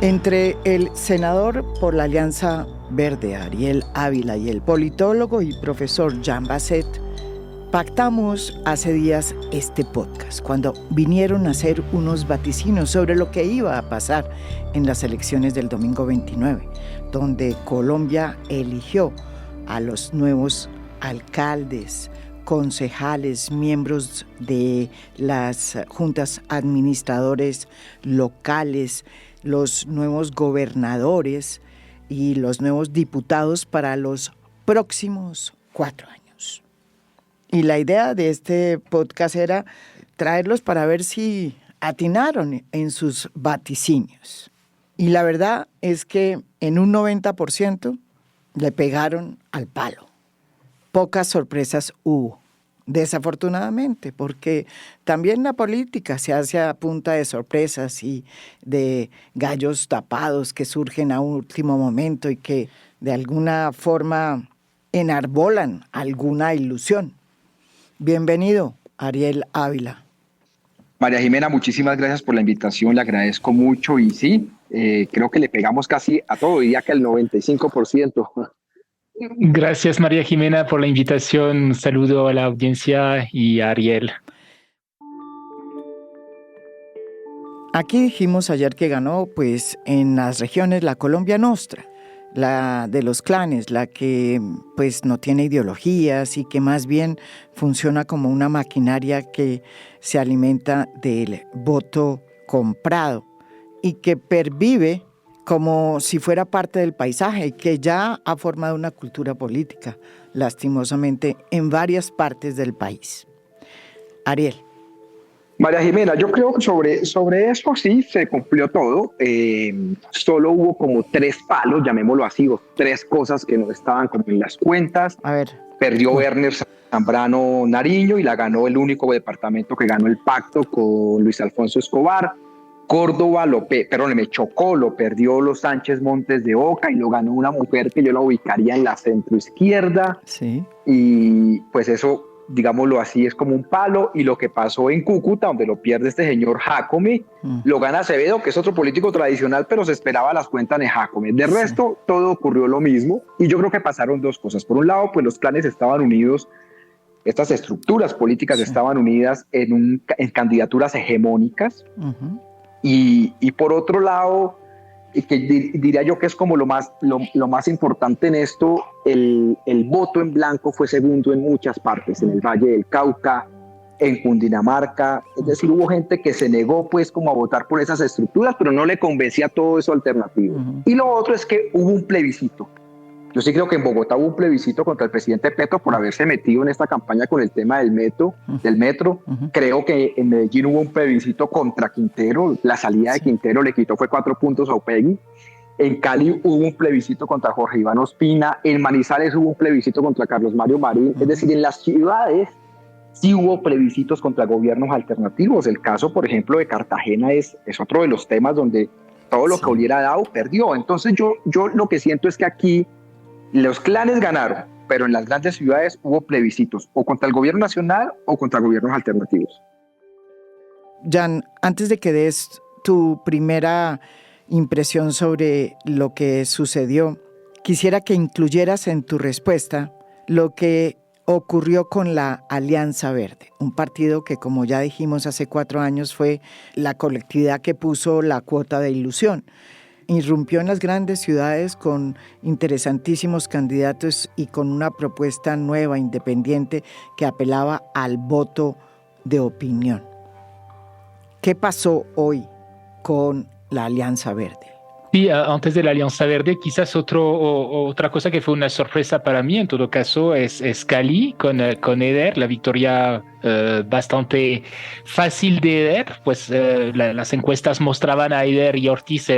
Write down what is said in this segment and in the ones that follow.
Entre el senador por la Alianza Verde, Ariel Ávila, y el politólogo y profesor Jean Basset, pactamos hace días este podcast, cuando vinieron a hacer unos vaticinios sobre lo que iba a pasar en las elecciones del domingo 29, donde Colombia eligió a los nuevos alcaldes, concejales, miembros de las juntas administradores locales, los nuevos gobernadores y los nuevos diputados para los próximos 4 años. Y la idea de este podcast era traerlos para ver si atinaron en sus vaticinios. Y la verdad es que en un 90% le pegaron al palo. Pocas sorpresas hubo, desafortunadamente, porque también la política se hace a punta de sorpresas y de gallos tapados que surgen a último momento y que de alguna forma enarbolan alguna ilusión. Bienvenido, Ariel Ávila. María Jimena, muchísimas gracias por la invitación, le agradezco mucho y sí, creo que le pegamos casi a todo, diría que al 95%. Gracias, María Jimena, por la invitación. Un saludo a la audiencia y a Ariel. Aquí dijimos ayer que ganó, pues, en las regiones la Colombia Nostra, la de los clanes, la que, pues, no tiene ideologías y que más bien funciona como una maquinaria que se alimenta del voto comprado y que pervive como si fuera parte del paisaje y que ya ha formado una cultura política, lastimosamente, en varias partes del país. Ariel. María Jimena, yo creo que sobre eso sí se cumplió todo. Solo hubo como 3 palos, llamémoslo así, o 3 cosas que no estaban como en las cuentas. A ver. Perdió Werner Zambrano Nariño y la ganó el único departamento que ganó el pacto con Luis Alfonso Escobar. Córdoba, Chocó, lo perdió los Sánchez Montes de Oca y lo ganó una mujer que yo la ubicaría en la centroizquierda. Sí. Y pues eso, digámoslo así, es como un palo. Y lo que pasó en Cúcuta, donde lo pierde este señor Jácome, lo gana Acevedo, que es otro político tradicional, pero se esperaba las cuentas de Jácome. De resto, todo ocurrió lo mismo. Y yo creo que pasaron 2 cosas. Por un lado, pues los clanes estaban unidos, estas estructuras políticas estaban unidas en candidaturas hegemónicas. Y por otro lado, que diría yo que es como lo más importante en esto, el voto en blanco fue segundo en muchas partes, en el Valle del Cauca, en Cundinamarca. Es decir, hubo gente que se negó pues como a votar por esas estructuras, pero no le convencía todo eso alternativo. Y lo otro es que hubo un plebiscito. Yo sí creo que en Bogotá hubo un plebiscito contra el presidente Petro por haberse metido en esta campaña con el tema del metro. Creo que en Medellín hubo un plebiscito contra Quintero. La salida de Quintero le quitó fue 4 puntos a Upegui. En Cali hubo un plebiscito contra Jorge Iván Ospina. En Manizales hubo un plebiscito contra Carlos Mario Marín. Es decir, en las ciudades sí hubo plebiscitos contra gobiernos alternativos. El caso, por ejemplo, de Cartagena es otro de los temas donde todo lo que hubiera dado perdió. Entonces yo lo que siento es que aquí los clanes ganaron, pero en las grandes ciudades hubo plebiscitos, o contra el gobierno nacional o contra gobiernos alternativos. Jan, antes de que des tu primera impresión sobre lo que sucedió, quisiera que incluyeras en tu respuesta lo que ocurrió con la Alianza Verde, un partido que, como ya dijimos hace 4 años, fue la colectividad que puso la cuota de ilusión. Irrumpió en las grandes ciudades con interesantísimos candidatos y con una propuesta nueva, independiente, que apelaba al voto de opinión. ¿Qué pasó hoy con la Alianza Verde? Sí, antes de la Alianza Verde, quizás otra cosa que fue una sorpresa para mí, en todo caso, es Cali con Eder, la victoria bastante fácil de Eder, pues las encuestas mostraban a Eder y Ortiz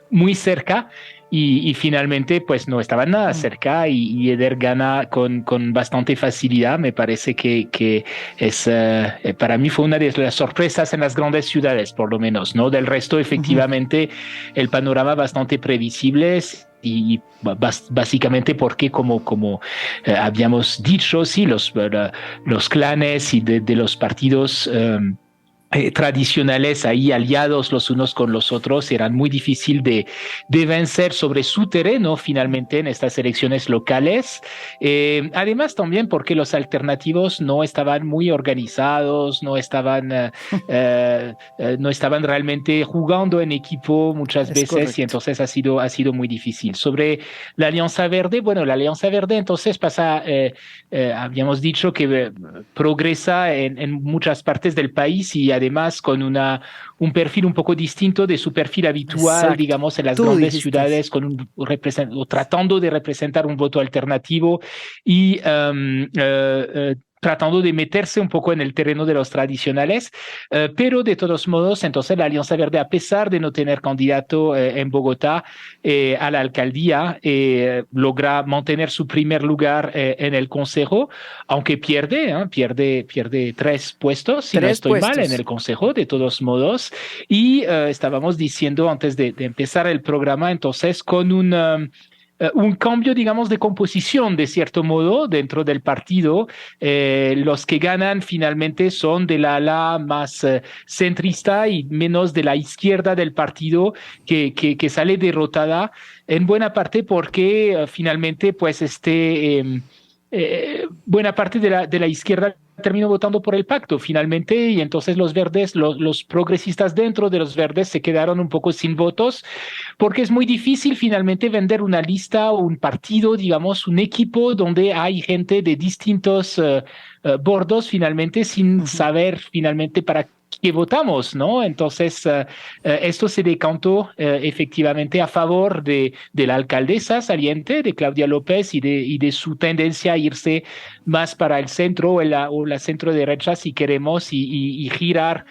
muy cerca, y finalmente pues no estaban nada cerca, y Eder gana con bastante facilidad. Me parece que es para mí fue una de las sorpresas en las grandes ciudades, por lo menos, ¿no? Del resto, efectivamente, el panorama bastante previsible, y básicamente porque como habíamos dicho, sí, los clanes y de los partidos tradicionales ahí aliados los unos con los otros, eran muy difícil de vencer sobre su terreno finalmente en estas elecciones locales. Además también porque los alternativos no estaban muy organizados, no estaban realmente jugando en equipo muchas veces, correcto. Y entonces ha sido muy difícil. Sobre la Alianza Verde, bueno, la Alianza Verde entonces pasa, habíamos dicho que progresa en muchas partes del país y además con un perfil un poco distinto de su perfil habitual, exacto. Digamos, en las grandes ciudades, con tratando de representar un voto alternativo y tratando de meterse un poco en el terreno de los tradicionales, pero de todos modos, entonces la Alianza Verde, a pesar de no tener candidato en Bogotá a la alcaldía, logra mantener su primer lugar en el consejo, aunque pierde 3 puestos, si no estoy mal, en el consejo, de todos modos, y estábamos diciendo antes de empezar el programa, entonces, con un cambio, digamos, de composición, de cierto modo, dentro del partido. Los que ganan finalmente son de la ala más centrista y menos de la izquierda del partido, que sale derrotada en buena parte porque finalmente, pues, buena parte de la izquierda terminó votando por el pacto finalmente, y entonces los verdes, los progresistas dentro de los verdes se quedaron un poco sin votos, porque es muy difícil finalmente vender una lista o un partido, digamos, un equipo donde hay gente de distintos bordos finalmente, sin saber finalmente para qué votamos, ¿no? Entonces, esto se decantó efectivamente a favor de la alcaldesa saliente, de Claudia López, y de su tendencia a irse más para el centro o la centro derecha, si queremos, y girar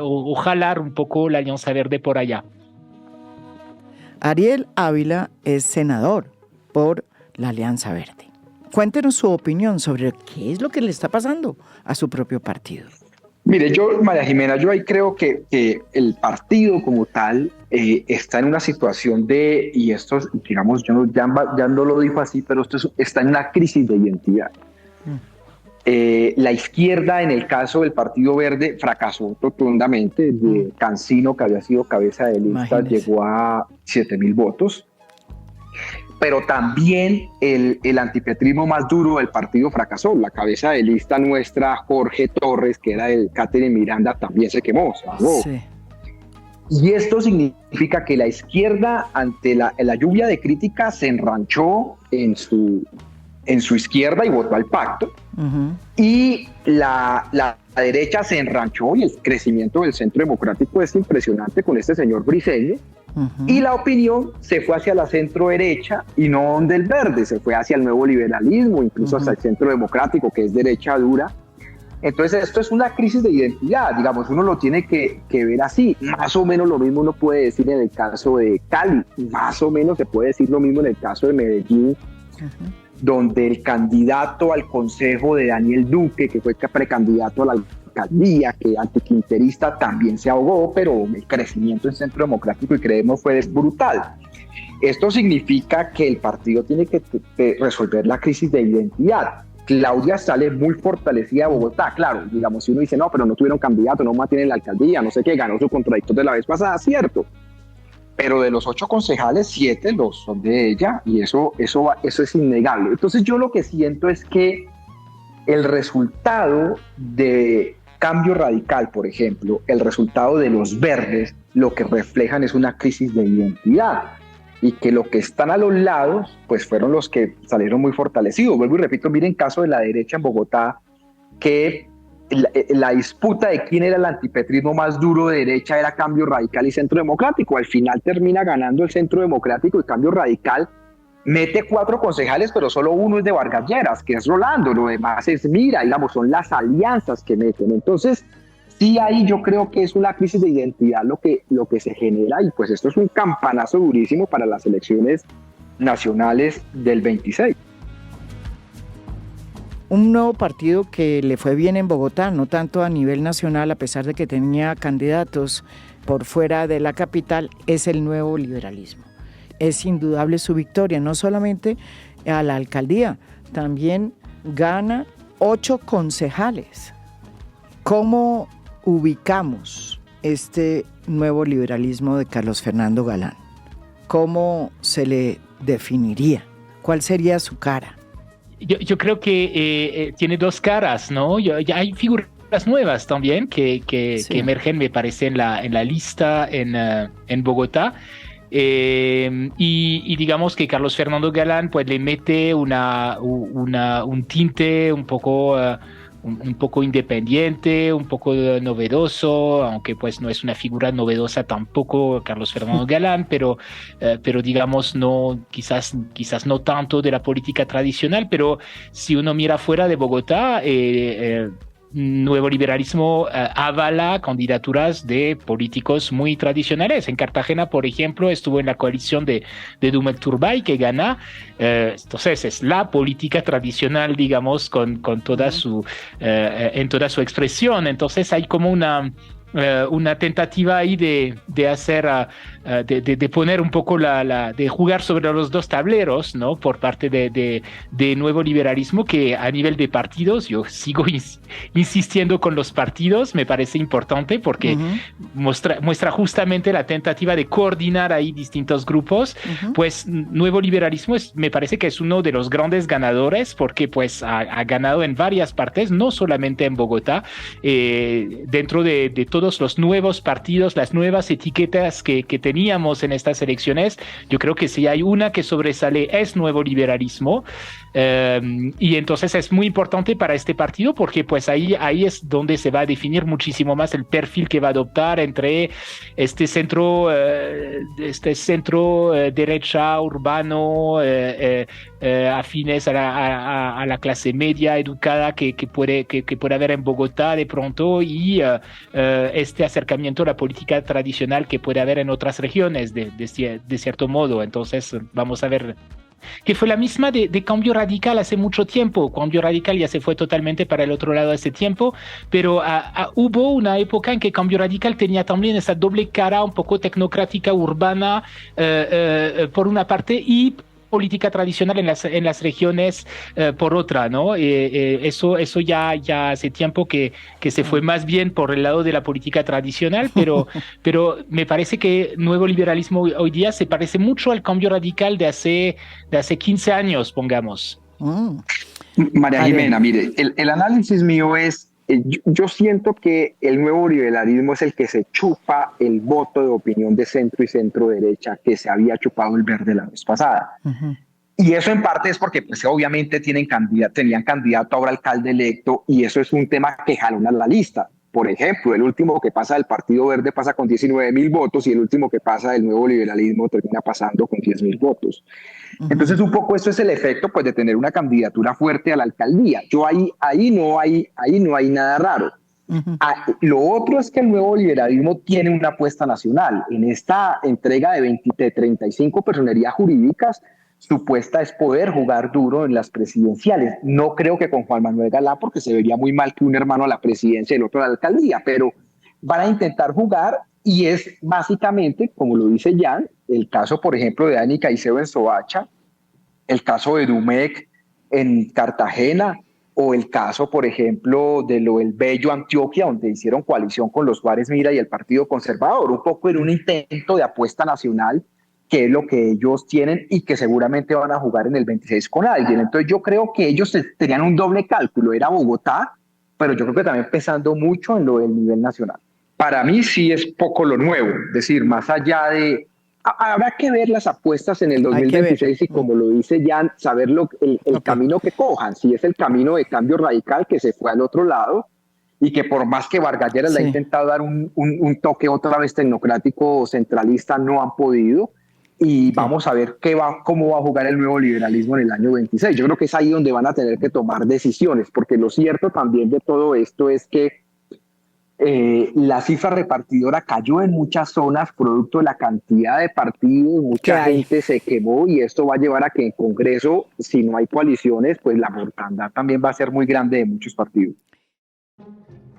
o jalar un poco la Alianza Verde por allá. Ariel Ávila es senador por la Alianza Verde. Cuéntenos su opinión sobre qué es lo que le está pasando a su propio partido. Mire, María Jimena, yo ahí creo que el partido como tal está en una situación y esto, digamos, ya no lo dijo así, pero está en una crisis de identidad. La izquierda, en el caso del Partido Verde, fracasó rotundamente. Cancino, que había sido cabeza de lista, llegó a 7.000 votos. Pero también el antipetrismo más duro del partido fracasó. La cabeza de lista nuestra, Jorge Torres, que era el Catherine Miranda, también se quemó. Sí. Y esto significa que la izquierda, ante la lluvia de críticas, se enranchó en su izquierda y votó al pacto. Y la derecha se enranchó, y el crecimiento del Centro Democrático es impresionante con este señor Briceño. Y la opinión se fue hacia la centro derecha y no del verde, se fue hacia el nuevo liberalismo, incluso hasta el Centro Democrático, que es derecha dura. Entonces esto es una crisis de identidad, digamos, uno lo tiene que ver así. Más o menos lo mismo uno puede decir en el caso de Cali, más o menos se puede decir lo mismo en el caso de Medellín, donde el candidato al consejo de Daniel Duque, que fue precandidato a la alcaldía, que antiquinterista, también se ahogó, pero el crecimiento en Centro Democrático, y creemos, fue brutal. Esto significa que el partido tiene que resolver la crisis de identidad. Claudia sale muy fortalecida de Bogotá, claro, digamos, si uno dice, no, pero no tuvieron candidato, no mantienen la alcaldía, no sé qué, ganó su contradictor de la vez pasada, cierto, pero de los 8 concejales, 7 son de ella, y eso es innegable. Entonces yo lo que siento es que el resultado de Cambio Radical, por ejemplo, el resultado de los verdes, lo que reflejan es una crisis de identidad, y que lo que están a los lados, pues fueron los que salieron muy fortalecidos. Vuelvo y repito, miren caso de la derecha en Bogotá, que la disputa de quién era el antipetrismo más duro de derecha era Cambio Radical y Centro Democrático. Al final termina ganando el Centro Democrático, y Cambio Radical mete 4 concejales, pero solo uno es de Vargas Lleras, que es Rolando, lo demás es Mira, digamos, son las alianzas que meten. Entonces, sí, ahí yo creo que es una crisis de identidad lo que se genera, y pues esto es un campanazo durísimo para las elecciones nacionales del 26. Un nuevo partido que le fue bien en Bogotá, no tanto a nivel nacional, a pesar de que tenía candidatos por fuera de la capital, es el Nuevo Liberalismo. Es indudable su victoria, no solamente a la alcaldía, también gana 8 concejales. ¿Cómo ubicamos este nuevo liberalismo de Carlos Fernando Galán, ¿cómo se le definiría? ¿Cuál sería su cara? Yo creo que tiene dos caras, ¿no? Ya hay figuras nuevas también que emergen, me parece, en la lista en Bogotá. Y digamos que Carlos Fernando Galán pues le mete un tinte un poco independiente, un poco novedoso, aunque pues no es una figura novedosa tampoco Carlos Fernando Galán, pero digamos quizás no tanto de la política tradicional, pero si uno mira fuera de Bogotá, nuevo liberalismo avala candidaturas de políticos muy tradicionales. En Cartagena, por ejemplo, estuvo en la coalición de Dumek Turbay, que gana. Entonces es la política tradicional, digamos, con toda en toda su expresión. Entonces hay como una tentativa ahí de hacer, de poner un poco de jugar sobre los dos tableros, ¿no? Por parte de nuevo liberalismo, que a nivel de partidos, yo sigo insistiendo con los partidos, me parece importante porque muestra justamente la tentativa de coordinar ahí distintos grupos. Pues nuevo liberalismo me parece que es uno de los grandes ganadores, porque pues ha ganado en varias partes, no solamente en Bogotá, dentro de todos los nuevos partidos, las nuevas etiquetas que teníamos en estas elecciones. Yo creo que si hay una que sobresale es nuevo liberalismo, y entonces es muy importante para este partido porque pues ahí es donde se va a definir muchísimo más el perfil que va a adoptar entre este centro derecha urbano, afines a la clase media educada que puede haber en Bogotá de pronto, y este acercamiento a la política tradicional que puede haber en otras regiones de cierto modo. Entonces vamos a ver, que fue la misma de Cambio Radical hace mucho tiempo. Cambio Radical ya se fue totalmente para el otro lado hace tiempo, pero hubo una época en que Cambio Radical tenía también esa doble cara un poco tecnocrática, urbana, por una parte, y política tradicional en las regiones por otra, ¿no? Eso ya hace tiempo que se fue más bien por el lado de la política tradicional, pero me parece que nuevo liberalismo hoy día se parece mucho al Cambio Radical de hace 15 años, pongamos. María Jimena, mire, el análisis mío es, yo siento que el nuevo liberalismo es el que se chupa el voto de opinión de centro y centro derecha que se había chupado el verde la vez pasada. Y eso en parte es porque pues obviamente tenían candidato ahora alcalde electo, y eso es un tema que jalona la lista. Por ejemplo, el último que pasa del Partido Verde pasa con 19.000 votos, y el último que pasa del nuevo liberalismo termina pasando con 10.000 votos. Entonces un poco eso es el efecto pues de tener una candidatura fuerte a la alcaldía. Ahí no hay nada raro. Lo otro es que el nuevo liberalismo tiene una apuesta nacional. En esta entrega de 35 personerías jurídicas, su apuesta es poder jugar duro en las presidenciales. No creo que con Juan Manuel Galán, porque se vería muy mal que un hermano a la presidencia y el otro a la alcaldía, pero van a intentar jugar, y es básicamente, como lo dice Jan, el caso, por ejemplo, de Dani Caicedo en Soacha, el caso de Dumek en Cartagena, o el caso, por ejemplo, de lo del Bello Antioquia, donde hicieron coalición con los Juárez Mira y el Partido Conservador, un poco en un intento de apuesta nacional, que es lo que ellos tienen y que seguramente van a jugar en el 26 con alguien. Entonces yo creo que ellos tenían un doble cálculo, era Bogotá, pero yo creo que también pensando mucho en lo del nivel nacional. Para mí sí es poco lo nuevo, es decir, más allá de... Habrá que ver las apuestas en el 2026 y, como lo dice Jan, saber el camino que cojan, si es el camino de Cambio Radical que se fue al otro lado, y que por más que Vargas Lleras le ha intentado dar un toque otra vez tecnocrático o centralista, no han podido. Y vamos a ver cómo va a jugar el nuevo liberalismo en el año 26. Yo creo que es ahí donde van a tener que tomar decisiones, porque lo cierto también de todo esto es que la cifra repartidora cayó en muchas zonas producto de la cantidad de partidos, mucha gente se quemó, y esto va a llevar a que en Congreso, si no hay coaliciones, pues la mortandad también va a ser muy grande de muchos partidos.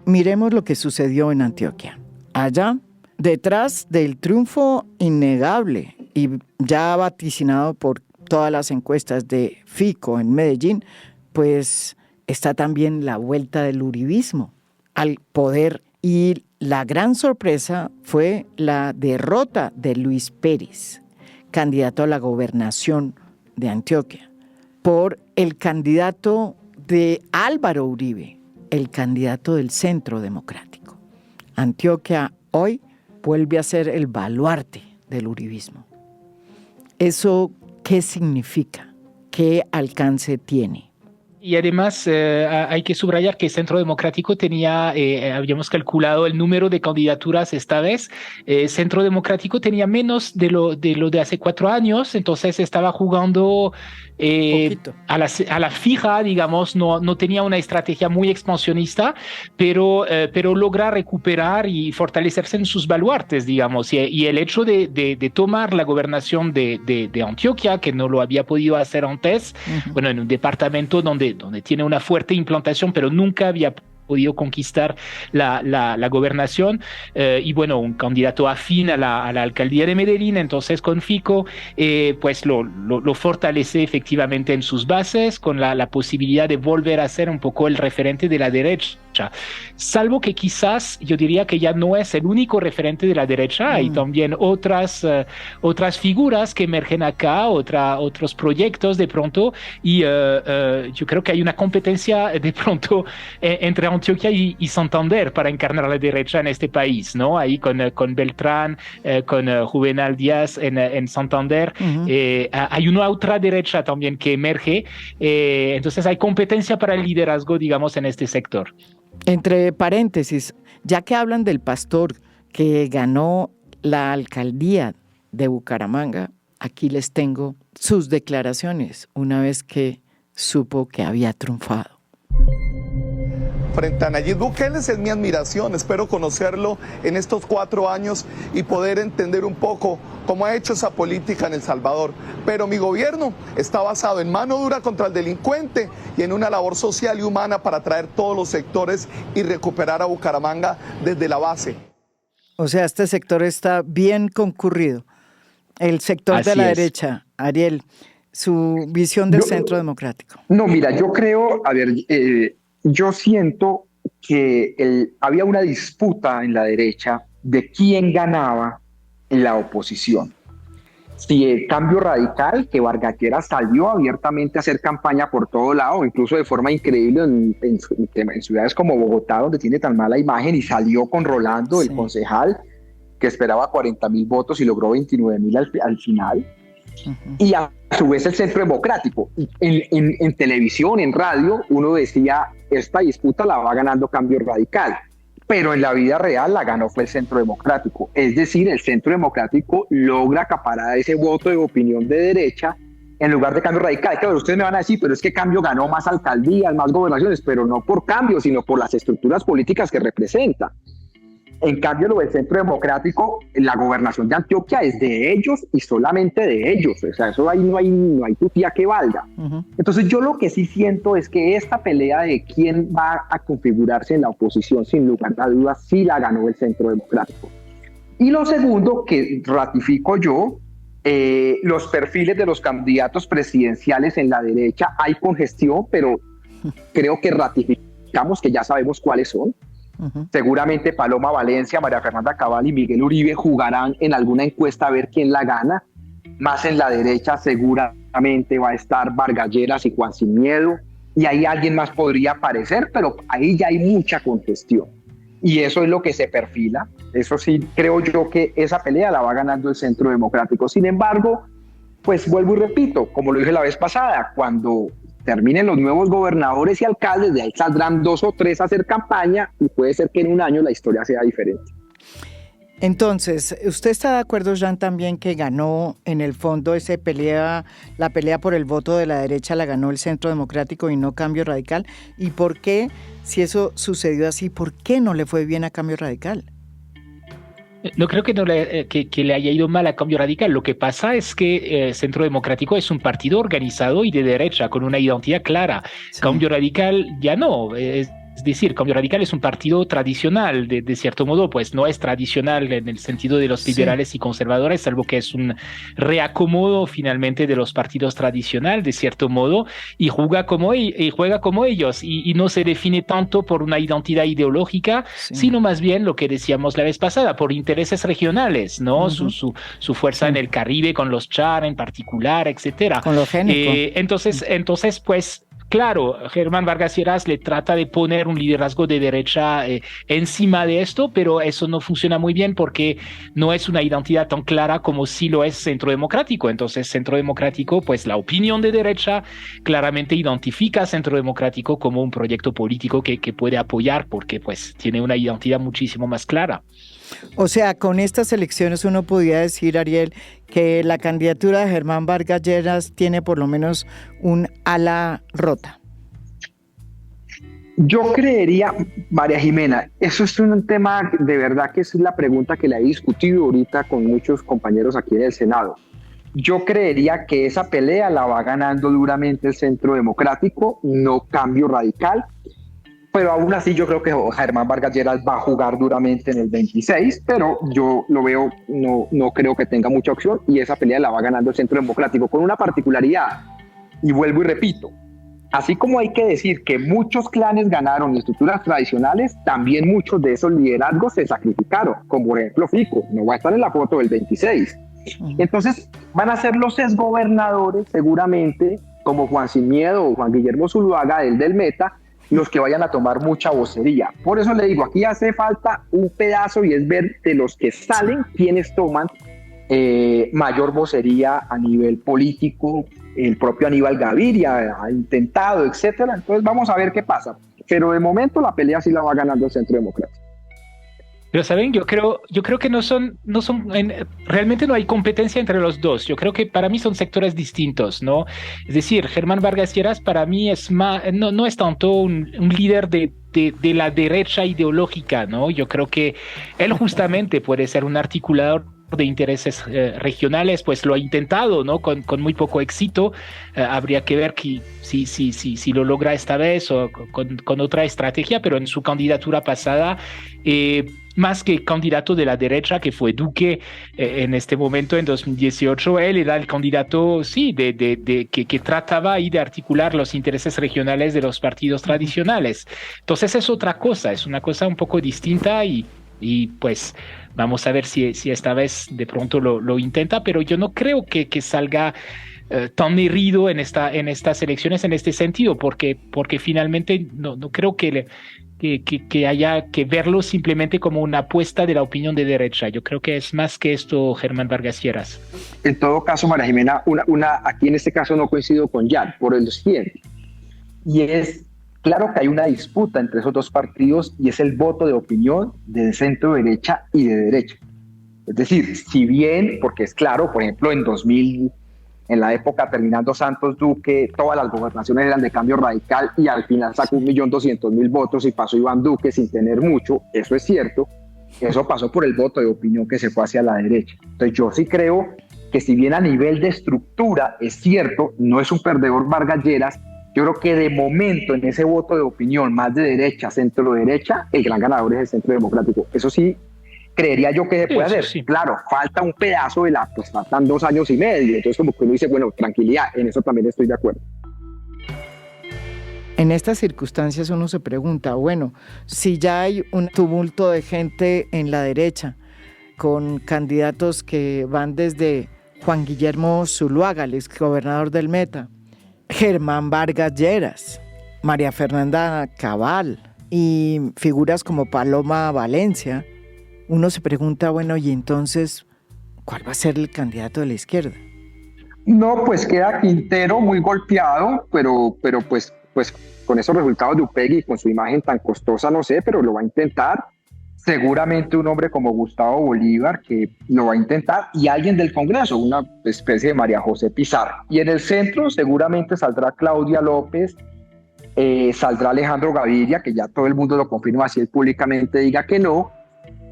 Miremos lo que sucedió en Antioquia. Allá, detrás del triunfo innegable y ya vaticinado por todas las encuestas de Fico en Medellín, pues está también la vuelta del uribismo al poder Y la gran sorpresa fue la derrota de Luis Pérez, candidato a la gobernación de Antioquia, por el candidato de Álvaro Uribe, el candidato del Centro Democrático. Antioquia hoy vuelve a ser el baluarte del uribismo. ¿Eso qué significa? ¿Qué alcance tiene? Y además hay que subrayar que el Centro Democrático tenía, habíamos calculado el número de candidaturas esta vez. Centro Democrático tenía menos de lo de hace 4 años, entonces estaba jugando a la fija, digamos, no tenía una estrategia muy expansionista, pero logra recuperar y fortalecerse en sus baluartes, digamos. Y el hecho de tomar la gobernación de Antioquia, que no lo había podido hacer antes, bueno, en un departamento donde tiene una fuerte implantación, pero nunca había podido conquistar la gobernación, y bueno, un candidato afín a la alcaldía de Medellín, entonces con Fico, pues lo fortalece efectivamente en sus bases, con la posibilidad de volver a ser un poco el referente de la derecha. Salvo que quizás yo diría que ya no es el único referente de la derecha, hay también otras figuras que emergen acá, otros proyectos de pronto, y yo creo que hay una competencia de pronto entre Antioquia y Santander para encarnar la derecha en este país, ¿no? Ahí con Beltrán, con Juvenal Díaz en Santander, hay una ultraderecha también que emerge, entonces hay competencia para el liderazgo, digamos, en este sector. Entre paréntesis, ya que hablan del pastor que ganó la alcaldía de Bucaramanga, aquí les tengo sus declaraciones una vez que supo que había triunfado. Frente a Nayib Bukele es mi admiración, espero conocerlo en estos 4 años y poder entender un poco cómo ha hecho esa política en El Salvador. Pero mi gobierno está basado en mano dura contra el delincuente y en una labor social y humana para atraer todos los sectores y recuperar a Bucaramanga desde la base. O sea, este sector está bien concurrido. El sector de la derecha, Ariel, su visión del Centro Democrático. No, mira, yo creo, a ver, yo siento que había una disputa en la derecha de quién ganaba en la oposición. Si el Cambio Radical, que Vargas Lleras salió abiertamente a hacer campaña por todo lado, incluso de forma increíble en ciudades como Bogotá, donde tiene tan mala imagen, y salió con Rolando, el concejal, que esperaba 40.000 votos y logró 29.000 al final. Y a su vez el Centro Democrático. En televisión, en radio, uno decía, esta disputa la va ganando Cambio Radical, pero en la vida real la ganó fue el Centro Democrático. Es decir, el Centro Democrático logra acaparar ese voto de opinión de derecha en lugar de Cambio Radical. Claro, ustedes me van a decir, pero es que Cambio ganó más alcaldías, más gobernaciones, pero no por Cambio, sino por las estructuras políticas que representa. En cambio, lo del Centro Democrático, la gobernación de Antioquia es de ellos y solamente de ellos. O sea, eso ahí no hay tu tía que valga. Entonces, yo lo que sí siento es que esta pelea de quién va a configurarse en la oposición, sin lugar a dudas, sí la ganó el Centro Democrático. Y lo segundo que ratifico yo, los perfiles de los candidatos presidenciales en la derecha, hay congestión, pero creo que ratificamos que ya sabemos cuáles son. Seguramente Paloma Valencia, María Fernanda Cabal y Miguel Uribe jugarán en alguna encuesta a ver quién la gana. Más en la derecha seguramente va a estar Vargas Lleras y Juan Sin Miedo, y ahí alguien más podría aparecer, pero ahí ya hay mucha congestión y eso es lo que se perfila. Eso sí, creo yo que esa pelea la va ganando el Centro Democrático. Sin embargo, pues vuelvo y repito, como lo dije la vez pasada, cuando terminen los nuevos gobernadores y alcaldes, de ahí saldrán 2 o 3 a hacer campaña y puede ser que en un año la historia sea diferente. Entonces, ¿usted está de acuerdo, Jean, también que ganó en el fondo la pelea por el voto de la derecha la ganó el Centro Democrático y no Cambio Radical? ¿Y por qué, si eso sucedió así, por qué no le fue bien a Cambio Radical? No creo que le haya ido mal a Cambio Radical. Lo que pasa es que Centro Democrático es un partido organizado y de derecha, con una identidad clara. Sí. Cambio Radical ya no. Es Es decir, Cambio Radical es un partido tradicional, de cierto modo, pues no es tradicional en el sentido de los liberales y conservadores, salvo que es un reacomodo finalmente de los partidos tradicionales, de cierto modo, y juega como ellos, y no se define tanto por una identidad ideológica, sino más bien lo que decíamos la vez pasada, por intereses regionales, ¿no? Su fuerza en el Caribe, con los Char en particular, etcétera. Con lo génico. Entonces, pues, claro, Germán Vargas Lleras le trata de poner un liderazgo de derecha encima de esto, pero eso no funciona muy bien porque no es una identidad tan clara como sí lo es Centro Democrático. Entonces, Centro Democrático, pues la opinión de derecha claramente identifica a Centro Democrático como un proyecto político que puede apoyar porque pues tiene una identidad muchísimo más clara. O sea, con estas elecciones uno podría decir, Ariel, que la candidatura de Germán Vargas Lleras tiene por lo menos un ala rota. Yo creería, María Jimena, eso es un tema de verdad que es la pregunta que le he discutido ahorita con muchos compañeros aquí en el Senado. Yo creería que esa pelea la va ganando duramente el Centro Democrático, no Cambio Radical. Pero aún así yo creo que Germán Vargas Lleras va a jugar duramente en el 26, pero yo lo veo, no creo que tenga mucha opción y esa pelea la va ganando el Centro Democrático con una particularidad, y vuelvo y repito, así como hay que decir que muchos clanes ganaron estructuras tradicionales, también muchos de esos liderazgos se sacrificaron, como por ejemplo Fico, no va a estar en la foto del 26. Entonces van a ser los exgobernadores seguramente, como Juan Sin Miedo o Juan Guillermo Zuluaga, del Meta, los que vayan a tomar mucha vocería. Por eso le digo, aquí hace falta un pedazo y es ver de los que salen quienes toman mayor vocería a nivel político. El propio Aníbal Gaviria ha intentado, etcétera. Entonces vamos a ver qué pasa. Pero de momento la pelea sí la va ganando el Centro Democrático. Pero saben, yo creo que realmente no hay competencia entre los dos. Yo creo que para mí son sectores distintos, ¿no? Es decir, Germán Vargas Lleras para mí es más, no es tanto un líder de la derecha ideológica, ¿no? Yo creo que él justamente puede ser un articulador de intereses regionales, pues lo ha intentado, ¿no? Con muy poco éxito. Habría que ver si lo logra esta vez o con otra estrategia, pero en su candidatura pasada, más que candidato de la derecha, que fue Duque en este momento, en 2018, él era el candidato, sí, que trataba ahí de articular los intereses regionales de los partidos tradicionales. Entonces es otra cosa, es una cosa un poco distinta y pues vamos a ver si esta vez de pronto lo intenta, pero yo no creo que salga tan herido en estas elecciones en este sentido, porque finalmente no creo que haya que verlo simplemente como una apuesta de la opinión de derecha. Yo creo que es más que esto, Germán Vargas Lleras. En todo caso, María Jimena, aquí en este caso no coincido con Jan por el siguiente, y es claro que hay una disputa entre esos dos partidos y es el voto de opinión de centro derecha y de derecha. Es decir, si bien, porque es claro, por ejemplo, en 2000, en la época terminando Santos Duque, todas las gobernaciones eran de Cambio Radical y al final sacó 1.200.000 votos y pasó Iván Duque sin tener mucho, eso es cierto, eso pasó por el voto de opinión que se fue hacia la derecha. Entonces yo sí creo que si bien a nivel de estructura es cierto, no es un perdedor Vargas Lleras, yo creo que de momento en ese voto de opinión más de derecha, centro derecha, el gran ganador es el Centro Democrático. Eso sí, creería yo que se puede hacer. Sí. Claro, falta un pedazo pues faltan 2 años y medio. Entonces como que uno dice, bueno, tranquilidad, en eso también estoy de acuerdo. En estas circunstancias uno se pregunta, bueno, si ya hay un tumulto de gente en la derecha, con candidatos que van desde Juan Guillermo Zuluaga, el exgobernador del Meta, Germán Vargas Lleras, María Fernanda Cabal y figuras como Paloma Valencia, uno se pregunta, bueno, y entonces, ¿cuál va a ser el candidato de la izquierda? No, pues queda Quintero muy golpeado, pero pues con esos resultados de Upegui, con su imagen tan costosa, no sé, pero lo va a intentar. Seguramente un hombre como Gustavo Bolívar, que lo va a intentar, y alguien del Congreso, una especie de María José Pizarro. Y en el centro seguramente saldrá Claudia López, saldrá Alejandro Gaviria, que ya todo el mundo lo confirma, así él públicamente diga que no,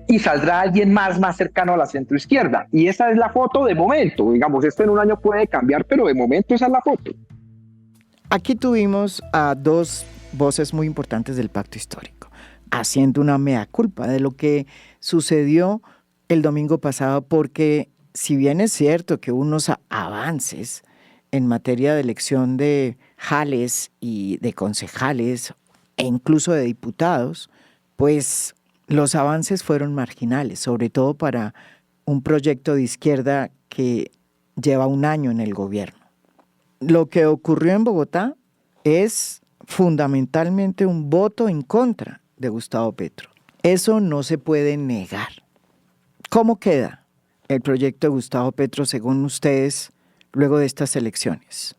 y saldrá alguien más cercano a la centroizquierda. Y esa es la foto de momento. Digamos, esto en un año puede cambiar, pero de momento esa es la foto. Aquí tuvimos a 2 voces muy importantes del pacto histórico, haciendo una mea culpa de lo que sucedió el domingo pasado, porque si bien es cierto que hubo unos avances en materia de elección de jales y de concejales e incluso de diputados, pues los avances fueron marginales, sobre todo para un proyecto de izquierda que lleva un año en el gobierno. Lo que ocurrió en Bogotá es fundamentalmente un voto en contra de Gustavo Petro. Eso no se puede negar. ¿Cómo queda el proyecto de Gustavo Petro según ustedes luego de estas elecciones?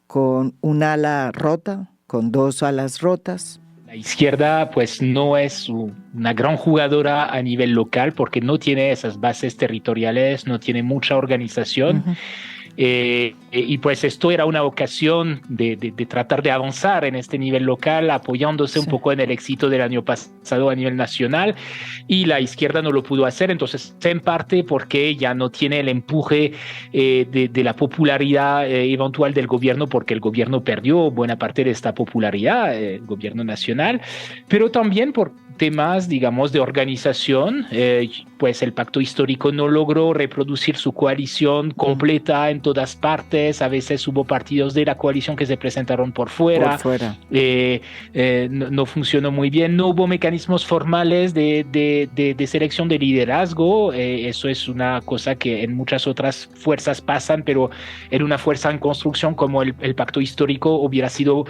¿Con un ala rota? ¿Con dos alas rotas? La izquierda pues no es una gran jugadora a nivel local porque no tiene esas bases territoriales, no tiene mucha organización. Uh-huh. Y pues esto era una ocasión de tratar de avanzar en este nivel local, apoyándose un poco en el éxito del año pasado a nivel nacional, y la izquierda no lo pudo hacer, entonces en parte porque ya no tiene el empuje de la popularidad eventual del gobierno, porque el gobierno perdió buena parte de esta popularidad, el gobierno nacional, pero también por temas, digamos, de organización, pues el pacto histórico no logró reproducir su coalición completa en todas partes. A veces hubo partidos de la coalición que se presentaron por fuera. No funcionó muy bien. No hubo mecanismos formales de selección de liderazgo. Eso es una cosa que en muchas otras fuerzas pasan, pero en una fuerza en construcción como el pacto histórico hubiera sido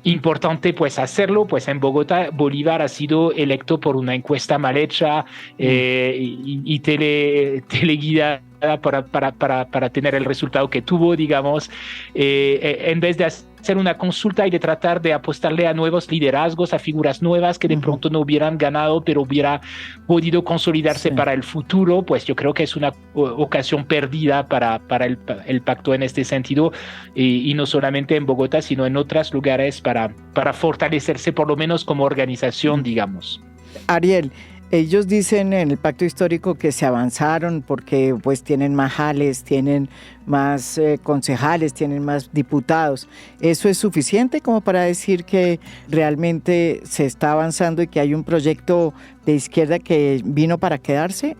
importante pues hacerlo. Pues en Bogotá Bolívar ha sido electo por una encuesta mal hecha y teleguiada para tener el resultado que tuvo, digamos, en vez de hacer una consulta y de tratar de apostarle a nuevos liderazgos, a figuras nuevas que de pronto no hubieran ganado, pero hubiera podido consolidarse para el futuro. Pues yo creo que es una ocasión perdida para el pacto en este sentido, y no solamente en Bogotá, sino en otros lugares para fortalecerse por lo menos como organización, digamos. Ariel, ellos dicen en el pacto histórico que se avanzaron porque pues tienen más jales, tienen más concejales, tienen más diputados. ¿Eso es suficiente como para decir que realmente se está avanzando y que hay un proyecto de izquierda que vino para quedarse?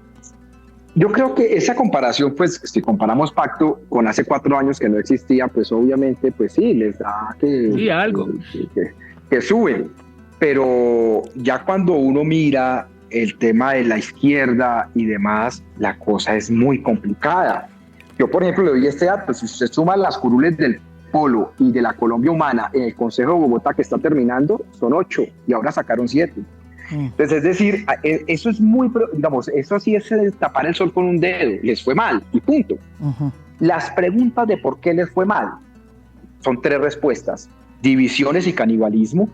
Yo creo que esa comparación, pues si comparamos pacto con hace 4 años que no existía, pues obviamente pues sí, les da que suben. Pero ya cuando uno mira el tema de la izquierda y demás, la cosa es muy complicada. Yo, por ejemplo, le doy este dato: si usted suma las curules del Polo y de la Colombia Humana en el Consejo de Bogotá que está terminando, son 8 y ahora sacaron 7. Entonces, es decir, eso es muy, digamos, eso sí es tapar el sol con un dedo. Les fue mal y punto. Uh-huh. Las preguntas de por qué les fue mal son 3 respuestas: divisiones y canibalismo,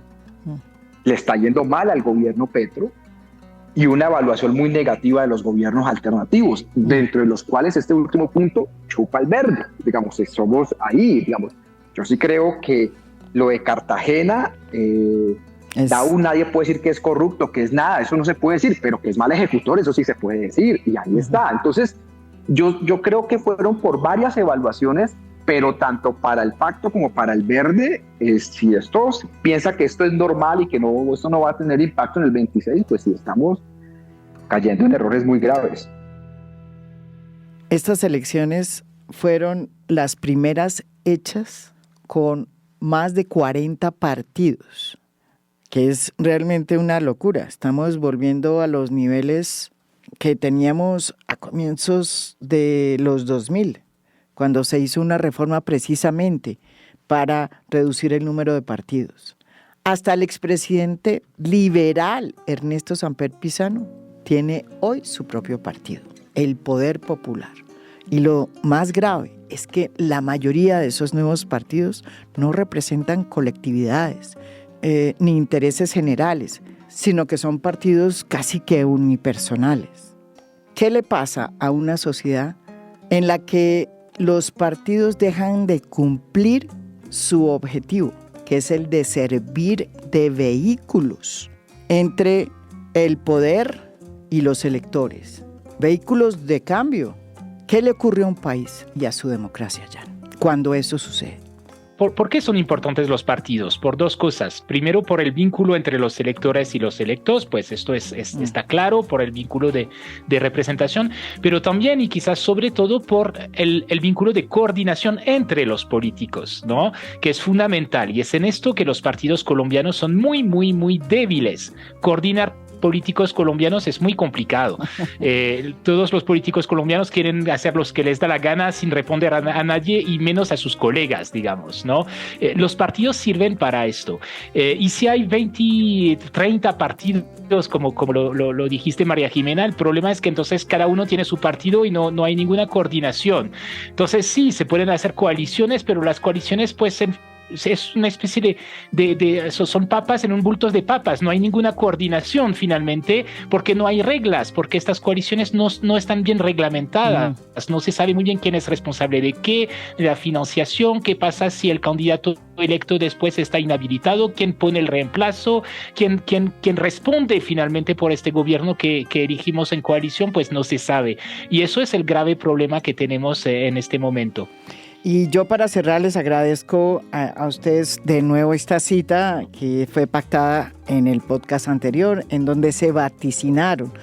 le está yendo mal al gobierno Petro, y una evaluación muy negativa de los gobiernos alternativos, dentro de los cuales este último punto chupa el verde. Digamos, somos ahí, digamos. Yo sí creo que lo de Cartagena, nadie puede decir que es corrupto, que es nada, eso no se puede decir, pero que es mal ejecutor, eso sí se puede decir, y ahí está. Entonces, yo creo que fueron por varias evaluaciones, pero tanto para el pacto como para el verde, si esto piensa que esto es normal y que esto no va a tener impacto en el 26, pues sí estamos cayendo en errores muy graves. Estas elecciones fueron las primeras hechas con más de 40 partidos, que es realmente una locura. Estamos volviendo a los niveles que teníamos a comienzos de los 2000. Cuando se hizo una reforma precisamente para reducir el número de partidos. Hasta el expresidente liberal Ernesto Samper Pizano tiene hoy su propio partido, el Poder Popular. Y lo más grave es que la mayoría de esos nuevos partidos no representan colectividades ni intereses generales, sino que son partidos casi que unipersonales. ¿Qué le pasa a una sociedad en la que los partidos dejan de cumplir su objetivo, que es el de servir de vehículos entre el poder y los electores? Vehículos de cambio. ¿Qué le ocurre a un país y a su democracia ya cuando eso sucede? ¿Por qué son importantes los partidos? Por dos cosas. Primero, por el vínculo entre los electores y los electos, pues esto está claro, por el vínculo de representación, pero también y quizás sobre todo por el vínculo de coordinación entre los políticos, ¿no? Que es fundamental, y es en esto que los partidos colombianos son muy, muy, muy débiles. Coordinar políticos colombianos es muy complicado. Todos los políticos colombianos quieren hacer lo que les da la gana sin responder a nadie y menos a sus colegas, digamos, ¿no? Los partidos sirven para esto. Y si hay 20, 30 partidos, como lo dijiste, María Jimena, el problema es que entonces cada uno tiene su partido y no hay ninguna coordinación. Entonces sí, se pueden hacer coaliciones, pero las coaliciones pues es una especie son papas en un bulto de papas, no hay ninguna coordinación finalmente, porque no hay reglas, porque estas coaliciones no están bien reglamentadas, no se sabe muy bien quién es responsable de qué, de la financiación, qué pasa si el candidato electo después está inhabilitado, quién pone el reemplazo, quién responde finalmente por este gobierno que elegimos en coalición, pues no se sabe, y eso es el grave problema que tenemos en este momento. Y yo, para cerrar, les agradezco a ustedes de nuevo esta cita que fue pactada en el podcast anterior, en donde se vaticinaron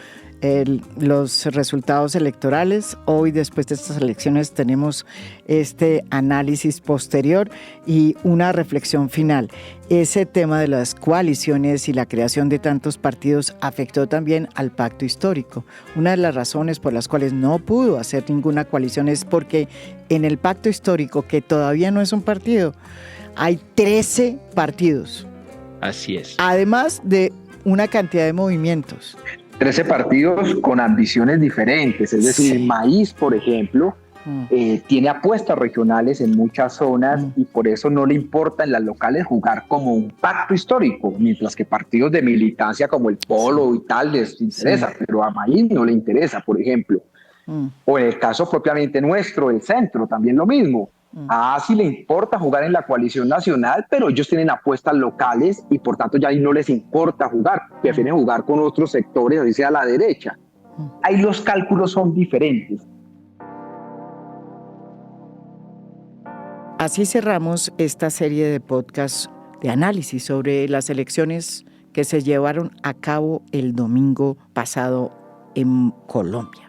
los resultados electorales. Hoy, después de estas elecciones, tenemos este análisis posterior y una reflexión final. Ese tema de las coaliciones y la creación de tantos partidos afectó también al pacto histórico. Una de las razones por las cuales no pudo hacer ninguna coalición es porque en el pacto histórico, que todavía no es un partido, hay 13 partidos. Así es. Además de una cantidad de movimientos. 13 partidos con ambiciones diferentes, es decir, Sí. Maíz, por ejemplo, tiene apuestas regionales en muchas zonas y por eso no le importa en las locales jugar como un pacto histórico, mientras que partidos de militancia como el Polo y tal les interesa, pero a Maíz no le interesa, por ejemplo. O en el caso propiamente nuestro, el centro, también lo mismo. Sí le importa jugar en la coalición nacional, pero ellos tienen apuestas locales y por tanto ya ahí no les importa jugar, prefieren jugar con otros sectores, así sea la derecha. Ahí los cálculos son diferentes. Así cerramos esta serie de podcasts de análisis sobre las elecciones que se llevaron a cabo el domingo pasado en Colombia.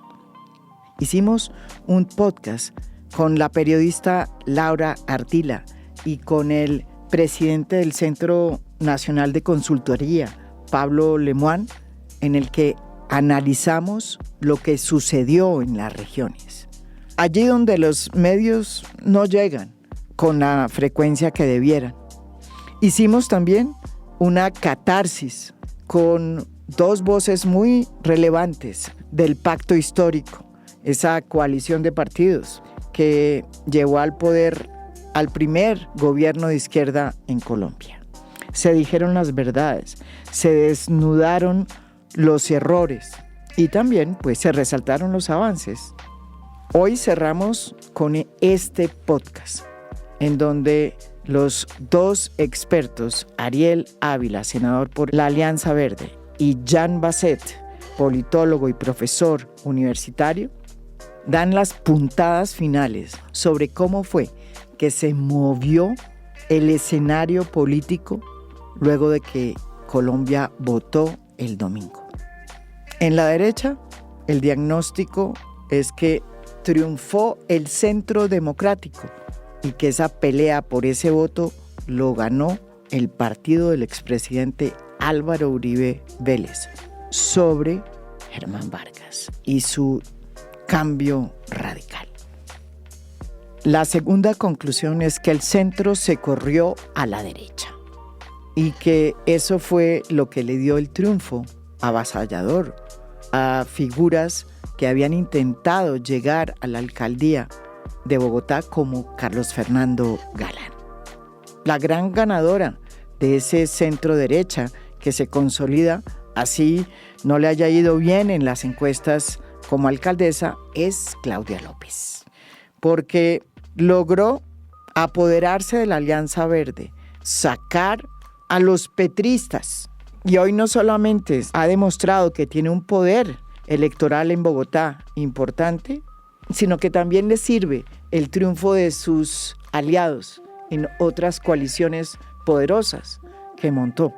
Hicimos un podcast con la periodista Laura Ardila y con el presidente del Centro Nacional de Consultoría, Pablo Lemoine, en el que analizamos lo que sucedió en las regiones. Allí donde los medios no llegan con la frecuencia que debieran. Hicimos también una catarsis con dos voces muy relevantes del pacto histórico, esa coalición de partidos que llevó al poder al primer gobierno de izquierda en Colombia. Se dijeron las verdades, se desnudaron los errores y también pues se resaltaron los avances. Hoy cerramos con este podcast en donde los dos expertos, Ariel Ávila, senador por la Alianza Verde, y Jan Basset, politólogo y profesor universitario, dan las puntadas finales sobre cómo fue que se movió el escenario político luego de que Colombia votó el domingo. En la derecha, el diagnóstico es que triunfó el centro democrático y que esa pelea por ese voto lo ganó el partido del expresidente Álvaro Uribe Vélez sobre Germán Vargas y su cambio radical. La segunda conclusión es que el centro se corrió a la derecha y que eso fue lo que le dio el triunfo avasallador a figuras que habían intentado llegar a la alcaldía de Bogotá como Carlos Fernando Galán. La gran ganadora de ese centro derecha que se consolida, así no le haya ido bien en las encuestas como alcaldesa, es Claudia López, porque logró apoderarse de la Alianza Verde, sacar a los petristas, y hoy no solamente ha demostrado que tiene un poder electoral en Bogotá importante, sino que también le sirve el triunfo de sus aliados en otras coaliciones poderosas que montó,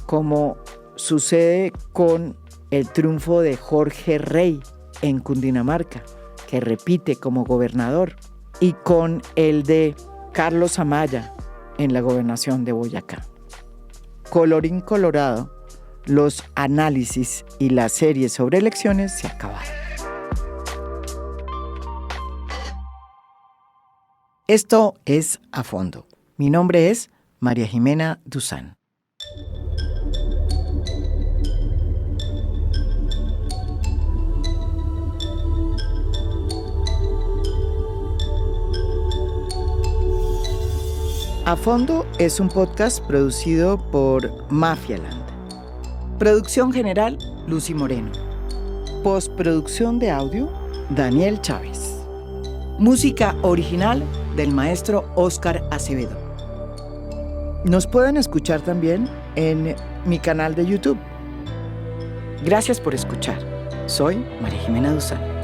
como sucede con el triunfo de Jorge Rey en Cundinamarca, que repite como gobernador, y con el de Carlos Amaya en la gobernación de Boyacá. Colorín colorado, los análisis y las series sobre elecciones se acabaron. Esto es A Fondo. Mi nombre es María Jimena Duzán. A Fondo es un podcast producido por Mafialand. Producción general, Lucy Moreno. Postproducción de audio, Daniel Chávez. Música original del maestro Óscar Acevedo. Nos pueden escuchar también en mi canal de YouTube. Gracias por escuchar. Soy María Jimena Duzán.